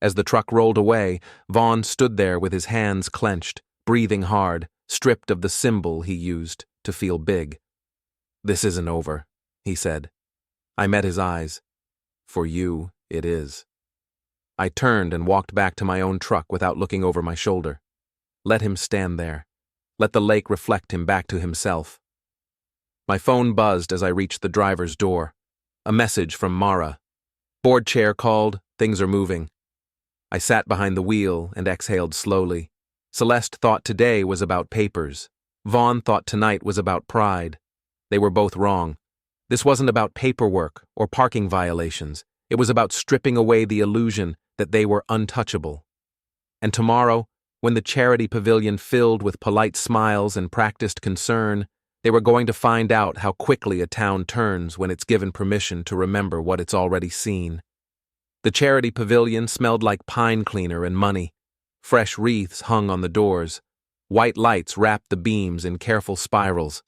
As the truck rolled away, Vaughn stood there with his hands clenched, breathing hard, stripped of the symbol he used to feel big. "This isn't over," he said. I met his eyes. "For you, it is." I turned and walked back to my own truck without looking over my shoulder. Let him stand there. Let the lake reflect him back to himself. My phone buzzed as I reached the driver's door. A message from Mara. "Board chair called, things are moving." I sat behind the wheel and exhaled slowly. Celeste thought today was about papers. Vaughn thought tonight was about pride. They were both wrong. This wasn't about paperwork or parking violations. It was about stripping away the illusion that they were untouchable. And tomorrow, when the charity pavilion filled with polite smiles and practiced concern, they were going to find out how quickly a town turns when it's given permission to remember what it's already seen. The charity pavilion smelled like pine cleaner and money. Fresh wreaths hung on the doors. White lights wrapped the beams in careful spirals.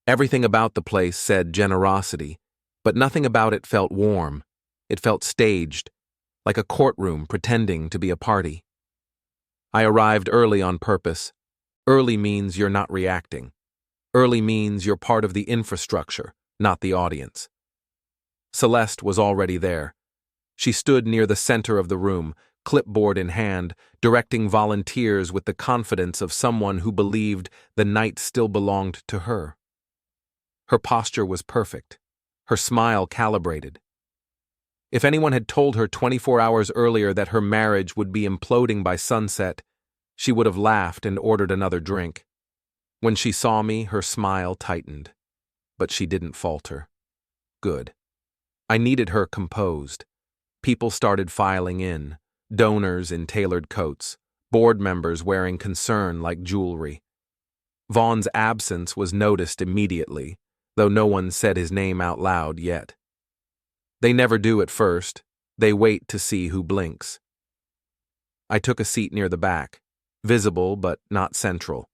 Everything about the place said generosity, but nothing about it felt warm. It felt staged, like a courtroom pretending to be a party. I arrived early on purpose. Early means you're not reacting. Early means you're part of the infrastructure, not the audience. Celeste was already there. She stood near the center of the room, clipboard in hand, directing volunteers with the confidence of someone who believed the night still belonged to her. Her posture was perfect, her smile calibrated. If anyone had told her 24 hours earlier that her marriage would be imploding by sunset, she would have laughed and ordered another drink. When she saw me, her smile tightened. But she didn't falter. Good. I needed her composed. People started filing in, donors in tailored coats, board members wearing concern like jewelry. Vaughn's absence was noticed immediately, though no one said his name out loud yet. They never do at first. They wait to see who blinks. I took a seat near the back, visible but not central.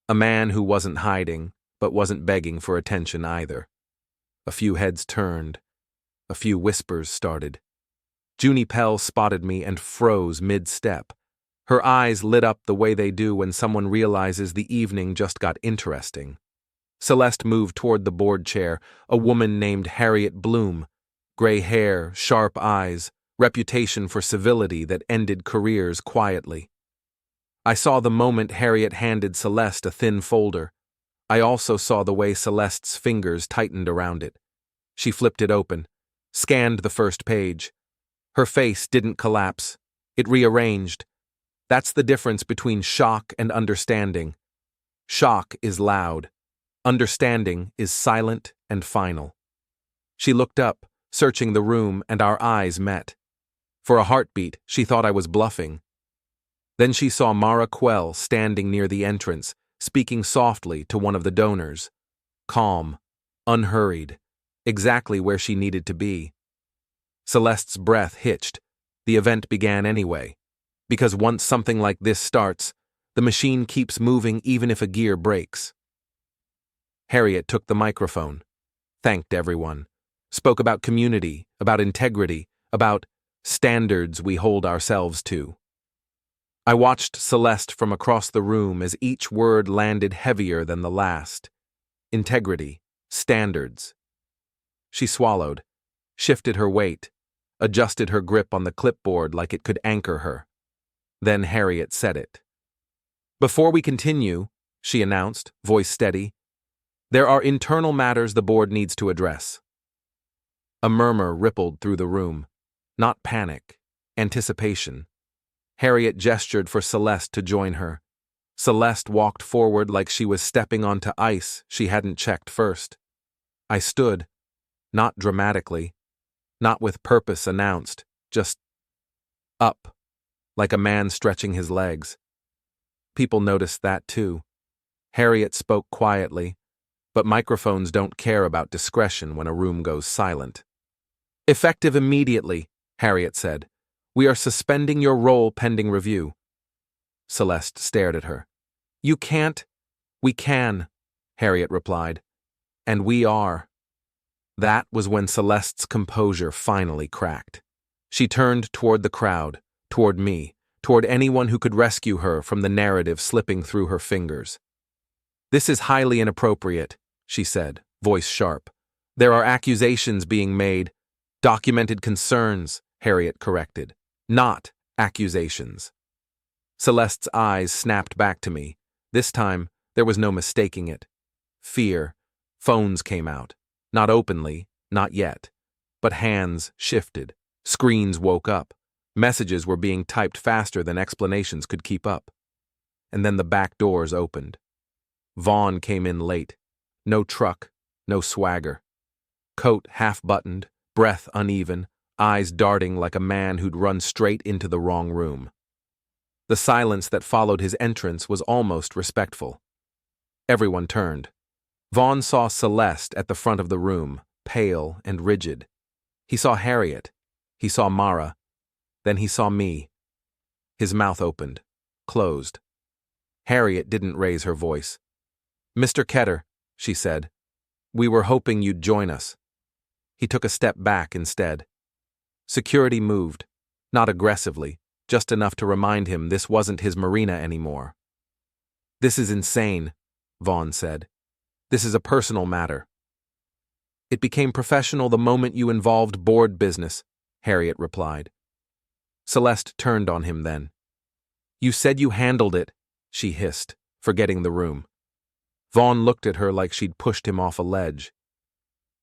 A man who wasn't hiding, but wasn't begging for attention either. A few heads turned. A few whispers started. Junie Pell spotted me and froze mid-step. Her eyes lit up the way they do when someone realizes the evening just got interesting. Celeste moved toward the board chair, a woman named Harriet Bloom. Gray hair, sharp eyes, reputation for civility that ended careers quietly. I saw the moment Harriet handed Celeste a thin folder. I also saw the way Celeste's fingers tightened around it. She flipped it open, scanned the first page. Her face didn't collapse. It rearranged. That's the difference between shock and understanding. Shock is loud. Understanding is silent and final. She looked up, searching the room, and our eyes met. For a heartbeat, she thought I was bluffing. Then she saw Mara Quell standing near the entrance, speaking softly to one of the donors. Calm, unhurried, exactly where she needed to be. Celeste's breath hitched. The event began anyway. Because once something like this starts, the machine keeps moving even if a gear breaks. Harriet took the microphone, thanked everyone, spoke about community, about integrity, about standards we hold ourselves to. I watched Celeste from across the room as each word landed heavier than the last. Integrity, standards. She swallowed, shifted her weight, adjusted her grip on the clipboard like it could anchor her. Then Harriet said it. "Before we continue," she announced, voice steady, "there are internal matters the board needs to address." A murmur rippled through the room. Not panic, anticipation. Harriet gestured for Celeste to join her. Celeste walked forward like she was stepping onto ice she hadn't checked first. I stood, not dramatically, not with purpose announced, just up, like a man stretching his legs. People noticed that too. Harriet spoke quietly, but microphones don't care about discretion when a room goes silent. "Effective immediately," Harriet said. "We are suspending your role pending review." Celeste stared at her. "You can't." "We can," Harriet replied. "And we are." That was when Celeste's composure finally cracked. She turned toward the crowd, toward me, toward anyone who could rescue her from the narrative slipping through her fingers. "This is highly inappropriate," she said, voice sharp. "There are accusations being made." "Documented concerns," Harriet corrected. "Not accusations." Celeste's eyes snapped back to me. This time, there was no mistaking it. Fear. Phones came out. Not openly, not yet. But hands shifted. Screens woke up. Messages were being typed faster than explanations could keep up. And then the back doors opened. Vaughn came in late. No truck, no swagger. Coat half-buttoned, breath uneven, eyes darting like a man who'd run straight into the wrong room. The silence that followed his entrance was almost respectful. Everyone turned. Vaughn saw Celeste at the front of the room, pale and rigid. He saw Harriet. He saw Mara. Then he saw me. His mouth opened, closed. Harriet didn't raise her voice. "Mr. Ketter," she said, "we were hoping you'd join us." He took a step back instead. Security moved, not aggressively, just enough to remind him this wasn't his marina anymore. "This is insane," Vaughn said. "This is a personal matter." "It became professional the moment you involved board business," Harriet replied. Celeste turned on him then. "You said you handled it," she hissed, forgetting the room. Vaughn looked at her like she'd pushed him off a ledge.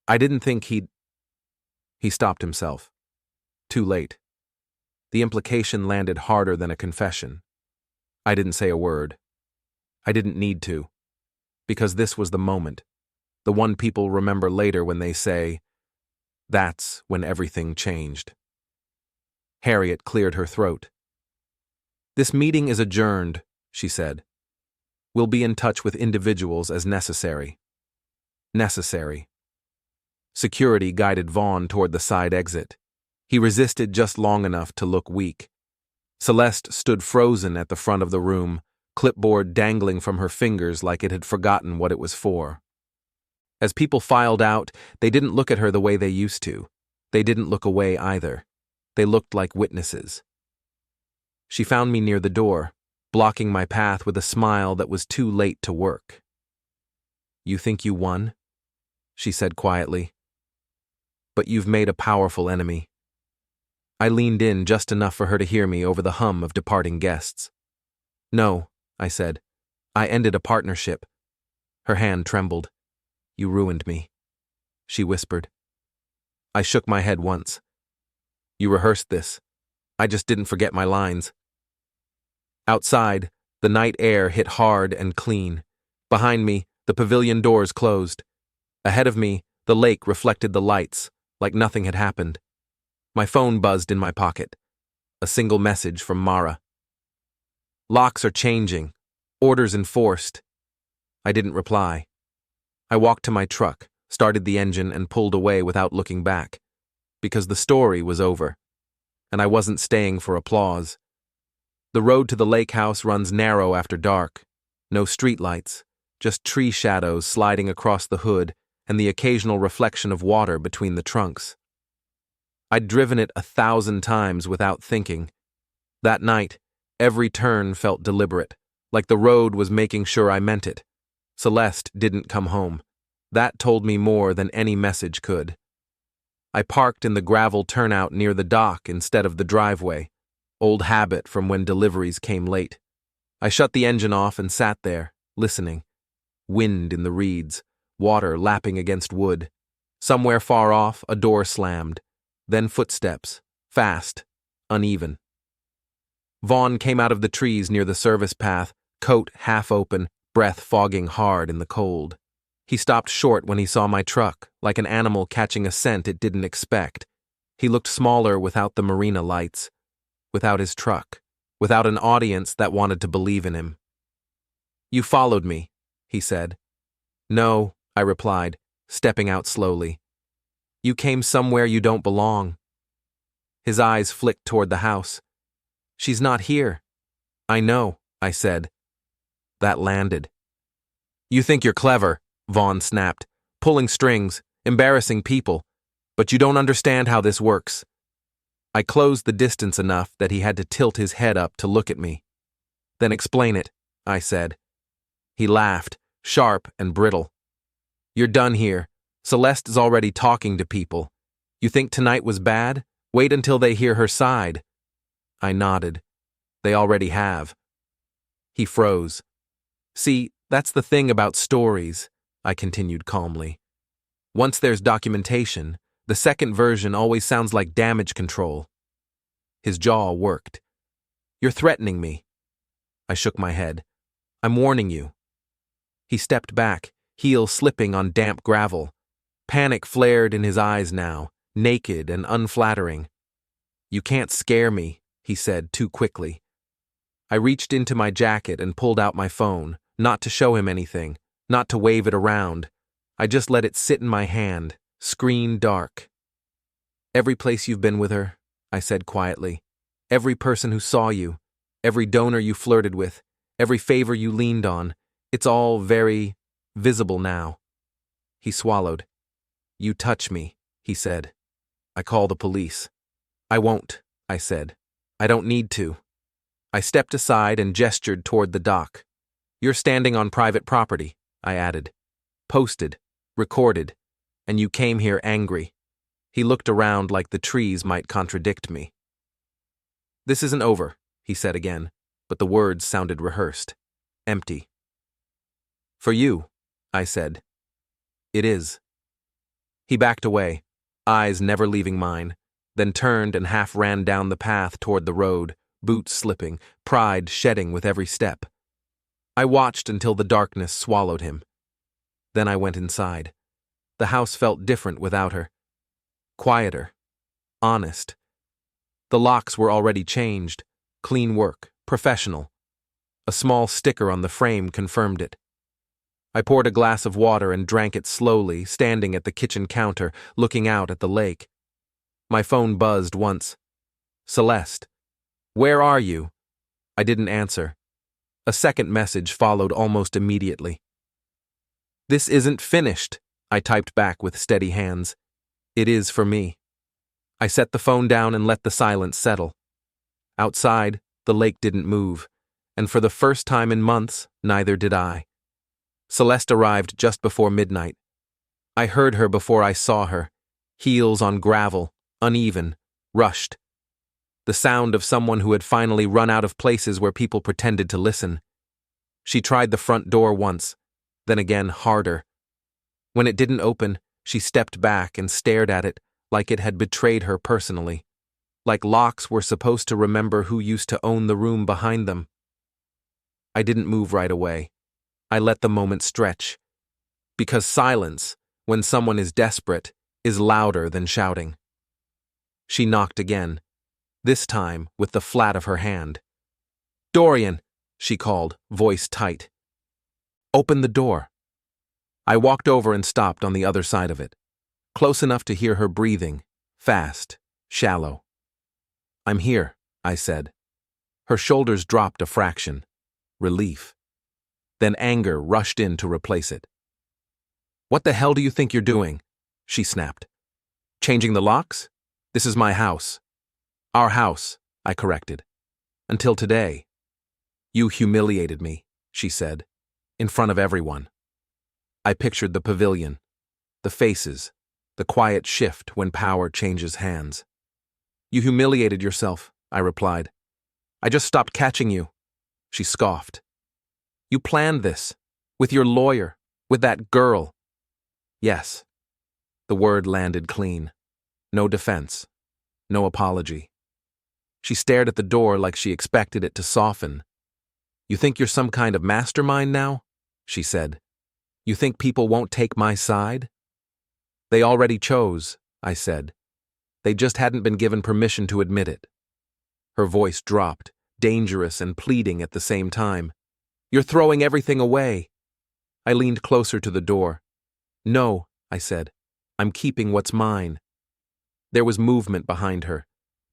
"I didn't think he'd—" He stopped himself. Too late. The implication landed harder than a confession. I didn't say a word. I didn't need to. Because this was the moment. The one people remember later when they say, "That's when everything changed." Harriet cleared her throat. "This meeting is adjourned," she said. "We'll be in touch with individuals as necessary." Necessary. Security guided Vaughn toward the side exit. He resisted just long enough to look weak. Celeste stood frozen at the front of the room, clipboard dangling from her fingers like it had forgotten what it was for. As people filed out, they didn't look at her the way they used to. They didn't look away either. They looked like witnesses. She found me near the door, blocking my path with a smile that was too late to work. "You think you won?" she said quietly. "But you've made a powerful enemy." I leaned in just enough for her to hear me over the hum of departing guests. "No," I said. "I ended a partnership." Her hand trembled. "You ruined me," she whispered. I shook my head once. "You rehearsed this. I just didn't forget my lines." Outside, the night air hit hard and clean. Behind me, the pavilion doors closed. Ahead of me, the lake reflected the lights, like nothing had happened. My phone buzzed in my pocket. A single message from Mara. "Locks are changing. Orders enforced." I didn't reply. I walked to my truck, started the engine, and pulled away without looking back. Because the story was over. And I wasn't staying for applause. The road to the lake house runs narrow after dark. No streetlights, just tree shadows sliding across the hood and the occasional reflection of water between the trunks. I'd driven it 1,000 times without thinking. That night, every turn felt deliberate, like the road was making sure I meant it. Celeste didn't come home. That told me more than any message could. I parked in the gravel turnout near the dock instead of the driveway, old habit from when deliveries came late. I shut the engine off and sat there, listening. Wind in the reeds, water lapping against wood. Somewhere far off, a door slammed. Then footsteps, fast, uneven. Vaughn came out of the trees near the service path, coat half open, breath fogging hard in the cold. He stopped short when he saw my truck, like an animal catching a scent it didn't expect. He looked smaller without the marina lights, without his truck, without an audience that wanted to believe in him. "You followed me," he said. No, I replied, stepping out slowly. You came somewhere you don't belong. His eyes flicked toward the house. She's not here. I know, I said. That landed. You think you're clever, Vaughn snapped, pulling strings, embarrassing people, but you don't understand how this works. I closed the distance enough that he had to tilt his head up to look at me. Then explain it, I said. He laughed, sharp and brittle. You're done here. Celeste is already talking to people. You think tonight was bad? Wait until they hear her side. I nodded. They already have. He froze. See, that's the thing about stories, I continued calmly. Once there's documentation, the second version always sounds like damage control. His jaw worked. You're threatening me. I shook my head. I'm warning you. He stepped back, heel slipping on damp gravel. Panic flared in his eyes now, naked and unflattering. You can't scare me, he said too quickly. I reached into my jacket and pulled out my phone, not to show him anything, not to wave it around. I just let it sit in my hand, screen dark. Every place you've been with her, I said quietly. Every person who saw you, every donor you flirted with, every favor you leaned on, it's all very visible now. He swallowed. You touch me, he said. I call the police. I won't, I said. I don't need to. I stepped aside and gestured toward the dock. You're standing on private property, I added. Posted, recorded, and you came here angry. He looked around like the trees might contradict me. This isn't over, he said again, but the words sounded rehearsed, empty. For you, I said. It is. He backed away, eyes never leaving mine, then turned and half ran down the path toward the road, boots slipping, pride shedding with every step. I watched until the darkness swallowed him. Then I went inside. The house felt different without her. Quieter. Honest. The locks were already changed. Clean work. Professional. A small sticker on the frame confirmed it. I poured a glass of water and drank it slowly, standing at the kitchen counter, looking out at the lake. My phone buzzed once. Celeste. Where are you? I didn't answer. A second message followed almost immediately. This isn't finished, I typed back with steady hands. It is for me. I set the phone down and let the silence settle. Outside, the lake didn't move, and for the first time in months, neither did I. Celeste arrived just before midnight. I heard her before I saw her, heels on gravel, uneven, rushed. The sound of someone who had finally run out of places where people pretended to listen. She tried the front door once, then again harder. When it didn't open, she stepped back and stared at it like it had betrayed her personally, like locks were supposed to remember who used to own the room behind them. I didn't move right away. I let the moment stretch. Because silence, when someone is desperate, is louder than shouting. She knocked again, this time with the flat of her hand. Dorian, she called, voice tight. Open the door. I walked over and stopped on the other side of it, close enough to hear her breathing, fast, shallow. I'm here, I said. Her shoulders dropped a fraction. Relief. Then anger rushed in to replace it. What the hell do you think you're doing? She snapped. Changing the locks? This is my house. Our house, I corrected. Until today. You humiliated me, she said, in front of everyone. I pictured the pavilion, the faces, the quiet shift when power changes hands. You humiliated yourself, I replied. I just stopped catching you. She scoffed. You planned this, with your lawyer, with that girl. Yes. The word landed clean. No defense. No apology. She stared at the door like she expected it to soften. You think you're some kind of mastermind now? She said. You think people won't take my side? They already chose, I said. They just hadn't been given permission to admit it. Her voice dropped, dangerous and pleading at the same time. You're throwing everything away. I leaned closer to the door. No, I said. I'm keeping what's mine. There was movement behind her.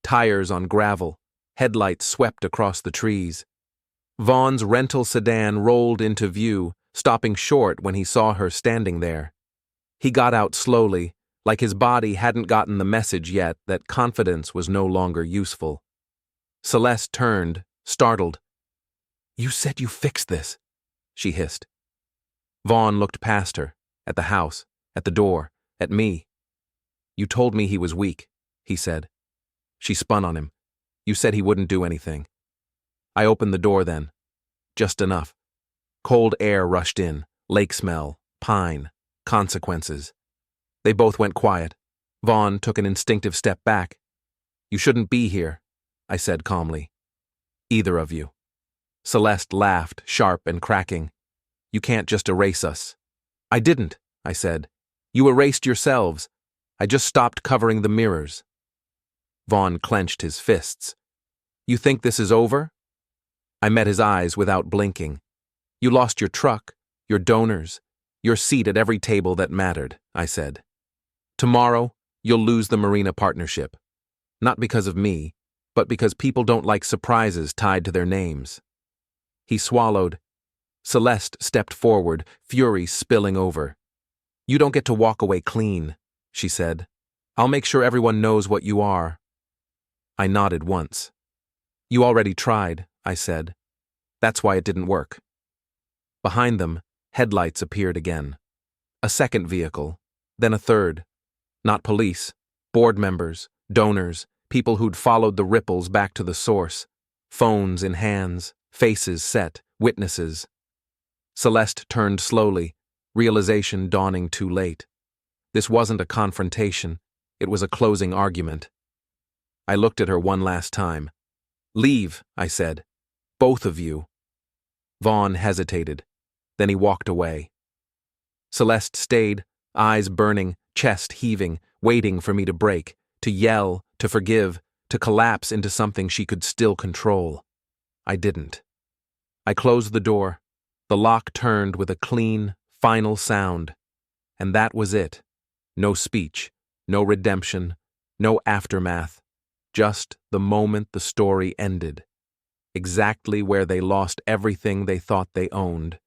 Tires on gravel. Headlights swept across the trees. Vaughn's rental sedan rolled into view, stopping short when he saw her standing there. He got out slowly, like his body hadn't gotten the message yet that confidence was no longer useful. Celeste turned, startled. "You said you fixed this," she hissed. Vaughn looked past her, at the house, at the door, at me. "You told me he was weak," he said. She spun on him. "You said he wouldn't do anything." I opened the door then. Just enough. Cold air rushed in, lake smell, pine, consequences. They both went quiet. Vaughn took an instinctive step back. "You shouldn't be here," I said calmly. "Either of you." Celeste laughed, sharp and cracking. "You can't just erase us." "I didn't," I said. "You erased yourselves. I just stopped covering the mirrors." Vaughn clenched his fists. "You think this is over?" I met his eyes without blinking. "You lost your truck, your donors, your seat at every table that mattered," I said. "Tomorrow, you'll lose the marina partnership. Not because of me, but because people don't like surprises tied to their names." He swallowed. Celeste stepped forward, fury spilling over. "You don't get to walk away clean," she said. "I'll make sure everyone knows what you are." I nodded once. "You already tried," I said. "That's why it didn't work." Behind them, headlights appeared again. A second vehicle, then a third. Not police, board members, donors, people who'd followed the ripples back to the source. Phones in hands, faces set, witnesses. Celeste turned slowly, realization dawning too late. This wasn't a confrontation, it was a closing argument. I looked at her one last time. "Leave," I said. "Both of you." Vaughn hesitated. Then he walked away. Celeste stayed, eyes burning, chest heaving, waiting for me to break, to yell, to forgive, to collapse into something she could still control. I didn't. I closed the door. The lock turned with a clean, final sound. And that was it. No speech, no redemption, no aftermath. Just the moment the story ended. Exactly where they lost everything they thought they owned.